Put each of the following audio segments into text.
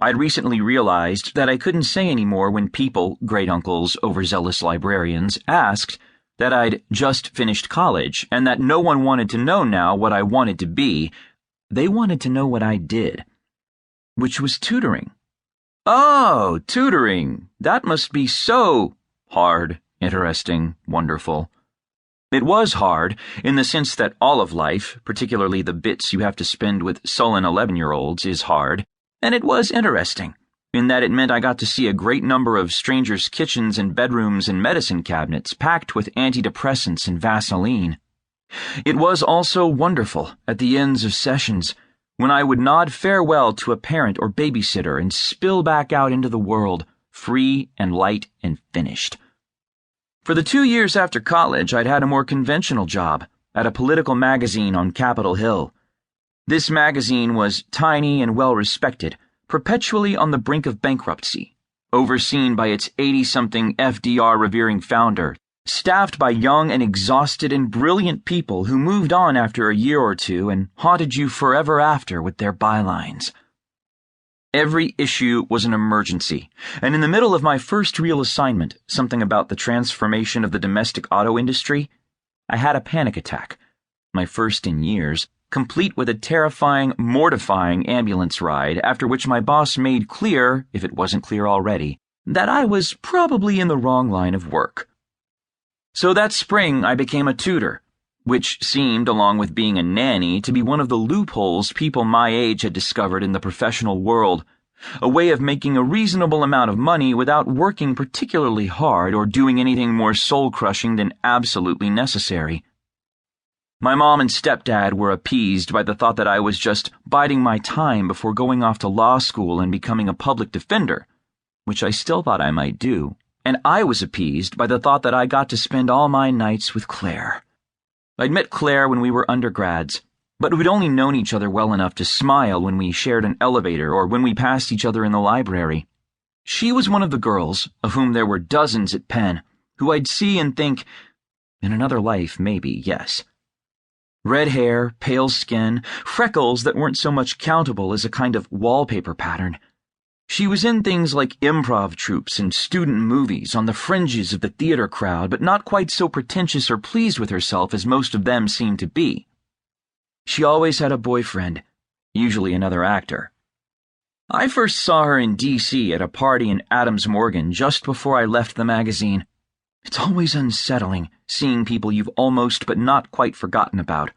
I'd recently realized that I couldn't say anymore when people, great-uncles, overzealous librarians, asked that I'd just finished college and that no one wanted to know now what I wanted to be. They wanted to know what I did, which was tutoring. Oh, tutoring. That must be so hard, interesting, wonderful. It was hard, in the sense that all of life, particularly the bits you have to spend with sullen 11-year-olds, is hard. And it was interesting, in that it meant I got to see a great number of strangers' kitchens and bedrooms and medicine cabinets packed with antidepressants and Vaseline. It was also wonderful, at the ends of sessions, when I would nod farewell to a parent or babysitter and spill back out into the world, free and light and finished. For the 2 years after college, I'd had a more conventional job, at a political magazine on Capitol Hill. This magazine was tiny and well-respected, perpetually on the brink of bankruptcy, overseen by its 80-something FDR-revering founder, staffed by young and exhausted and brilliant people who moved on after a year or two and haunted you forever after with their bylines. Every issue was an emergency, and in the middle of my first real assignment, something about the transformation of the domestic auto industry, I had a panic attack, my first in years, complete with a terrifying, mortifying ambulance ride, after which my boss made clear, if it wasn't clear already, that I was probably in the wrong line of work. So that spring I became a tutor, which seemed, along with being a nanny, to be one of the loopholes people my age had discovered in the professional world, a way of making a reasonable amount of money without working particularly hard or doing anything more soul-crushing than absolutely necessary. My mom and stepdad were appeased by the thought that I was just biding my time before going off to law school and becoming a public defender, which I still thought I might do, and I was appeased by the thought that I got to spend all my nights with Claire. I'd met Claire when we were undergrads, but we'd only known each other well enough to smile when we shared an elevator or when we passed each other in the library. She was one of the girls, of whom there were dozens at Penn, who I'd see and think, in another life, maybe, yes. Red hair, pale skin, freckles that weren't so much countable as a kind of wallpaper pattern. She was in things like improv troupes and student movies on the fringes of the theater crowd, but not quite so pretentious or pleased with herself as most of them seemed to be. She always had a boyfriend, usually another actor. I first saw her in D.C. at a party in Adams Morgan just before I left the magazine. It's always unsettling, seeing people you've almost but not quite forgotten about.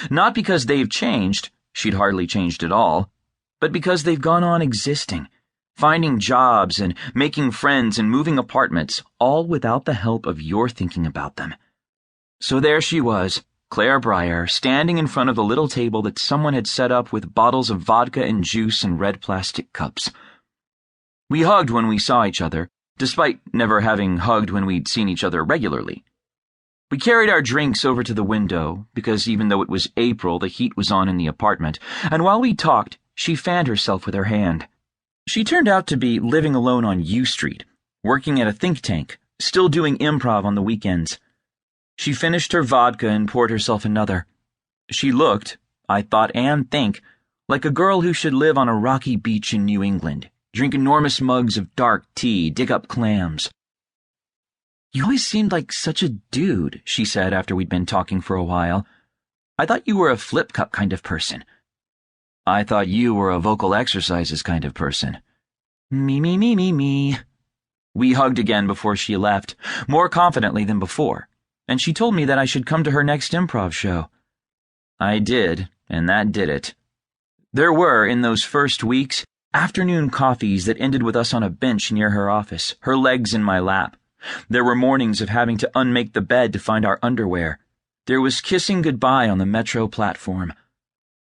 Not because they've changed, she'd hardly changed at all, but because they've gone on existing, finding jobs and making friends and moving apartments, all without the help of your thinking about them. So there she was, Claire Breyer, standing in front of the little table that someone had set up with bottles of vodka and juice in red plastic cups. We hugged when we saw each other, despite never having hugged when we'd seen each other regularly. We carried our drinks over to the window, because even though it was April, the heat was on in the apartment, and while we talked, she fanned herself with her hand. She turned out to be living alone on U Street, working at a think tank, still doing improv on the weekends. She finished her vodka and poured herself another. She looked, I thought and think, like a girl who should live on a rocky beach in New England, drink enormous mugs of dark tea, dig up clams. You always seemed like such a dude, she said after we'd been talking for a while. I thought you were a flip cup kind of person. I thought you were a vocal exercises kind of person. Me. We hugged again before she left, more confidently than before, and she told me that I should come to her next improv show. I did, and that did it. There were, in those first weeks, afternoon coffees that ended with us on a bench near her office, her legs in my lap. There were mornings of having to unmake the bed to find our underwear. There was kissing goodbye on the metro platform.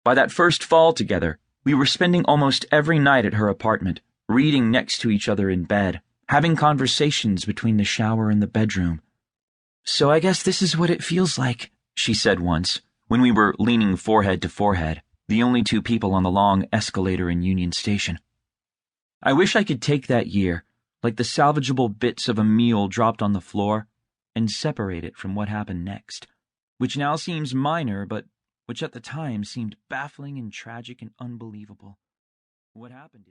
By that first fall together, we were spending almost every night at her apartment, reading next to each other in bed, having conversations between the shower and the bedroom. So I guess this is what it feels like, she said once, when we were leaning forehead to forehead, the only two people on the long escalator in Union Station. I wish I could take that year, like the salvageable bits of a meal dropped on the floor, and separate it from what happened next, which now seems minor, but which at the time seemed baffling and tragic and unbelievable. What happened is